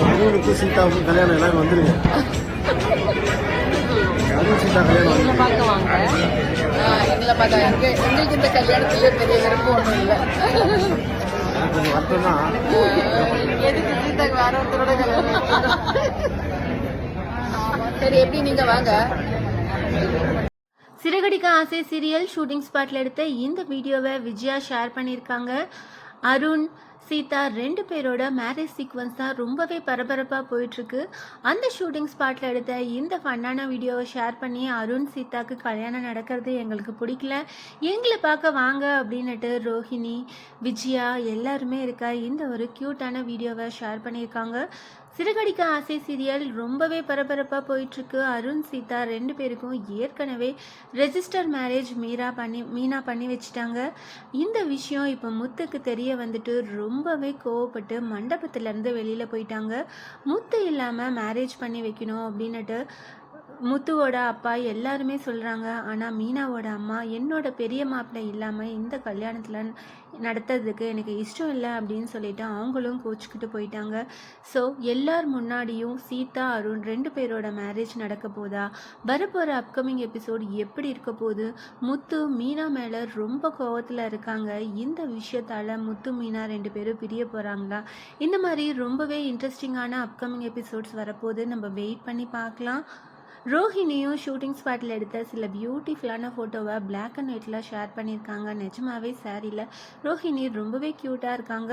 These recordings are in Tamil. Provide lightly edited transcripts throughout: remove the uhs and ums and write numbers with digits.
அருணுக்கும் சீதாவுக்கும் கல்யாணம் எல்லாரும் வந்துருங்க. அருண் சீதா கல்யாணம் எங்களை பார்க்க வாங்க. எங்களை பார்த்தா எங்களுக்கு இந்த கல்யாணத்துல பெரிய விருப்பம் ஒன்றும் இல்லை. கொஞ்சம் வருத்தம் தான். எதுக்கு சீதாக்கு வேற ஒருத்தரோட கல்யாணம்? சரி, எப்படி நீங்க வாங்க. சிறகடிக்க ஆசை சீரியல் ஷூட்டிங் ஸ்பாட்ல எடுத்த இந்த வீடியோவை விஜயா ஷேர் பண்ணியிருக்காங்க. அருண் சீதா 2 பேரோட மேரேஜ் சீக்வன்ஸ் தான் ரொம்பவே பரபரப்பாக போயிட்டுருக்கு. அந்த ஷூட்டிங் ஸ்பாட்டில் எடுத்த இந்த ஃபன்னான வீடியோவை ஷேர் பண்ணி அருண் சீதாவுக்கு கல்யாணம் நடக்கிறது எங்களுக்கு பிடிக்கல, எங்களை பார்க்க வாங்க அப்படின்னுட்டு ரோஹிணி விஜயா எல்லாருமே இருக்க இந்த ஒரு க்யூட்டான வீடியோவை ஷேர் பண்ணியிருக்காங்க. சிறகடிக்க ஆசை சீரியல் ரொம்பவே பரபரப்பாக போயிட்டுருக்கு. அருண் சீதா 2 பேருக்கும் ஏற்கனவே ரெஜிஸ்டர் மேரேஜ் மீனா பண்ணி வச்சுட்டாங்க. இந்த விஷயம் இப்போ முத்துக்கு தெரிய வந்துட்டு ரொம்பவே கோவப்பட்டு மண்டபத்திலேருந்து வெளியில் போயிட்டாங்க. முத்து இல்லாமல் மேரேஜ் பண்ணி வைக்கணும் அப்படின்னுட்டு முத்துவோட அப்பா எல்லாருமே சொல்கிறாங்க. ஆனால் மீனாவோட அம்மா என்னோட பெரிய மாப்பிள்ளை இல்லாமல் இந்த கல்யாணத்தில் நடத்துறதுக்கு எனக்கு இஷ்டம் இல்லை அப்படின்னு சொல்லிட்டு அவங்களும் கோச்சிக்கிட்டு போயிட்டாங்க. ஸோ எல்லார் முன்னாடியும் சீதா அருண் 2 பேரோட மேரேஜ் நடக்க போதா, வரப்போகிற அப்கமிங் எபிசோட் எப்படி இருக்க போகுது, முத்து மீனா மேலே ரொம்ப கோவத்தில் இருக்காங்க, இந்த விஷயத்தால் முத்து மீனா 2 பேரும் பிரிய போகிறாங்களா, இந்த மாதிரி ரொம்பவே இன்ட்ரெஸ்டிங்கான அப்கமிங் எபிசோட்ஸ் வரப்போகுது. நம்ம வெயிட் பண்ணி பார்க்கலாம். ரோஹிணியும் ஷூட்டிங் ஸ்பாட்டில் எடுத்த சில பியூட்டிஃபுல்லான ஃபோட்டோவை பிளாக் அண்ட் ஒயிட்டில் ஷேர் பண்ணியிருக்காங்க. நிஜமாவே சாரியில் ரோஹிணி ரொம்பவே க்யூட்டாக இருக்காங்க.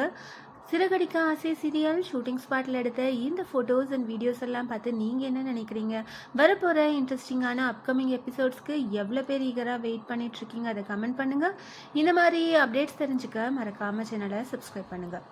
சிறகடிக்க ஆசை சீரியல் ஷூட்டிங் ஸ்பாட்டில் எடுத்த இந்த ஃபோட்டோஸ் அண்ட் வீடியோஸ் எல்லாம் பார்த்து நீங்கள் என்ன நினைக்கிறீங்க? வரப்போகிற இன்ட்ரெஸ்டிங்கான அப்கமிங் எபிசோட்ஸ்க்கு எவ்வளோ பேர் ஈகராக வெயிட் பண்ணிகிட்ருக்கீங்க, அதை கமெண்ட் பண்ணுங்கள். இந்த மாதிரி அப்டேட்ஸ் தெரிஞ்சுக்க மறக்காமல் சேனலை சப்ஸ்கிரைப் பண்ணுங்கள்.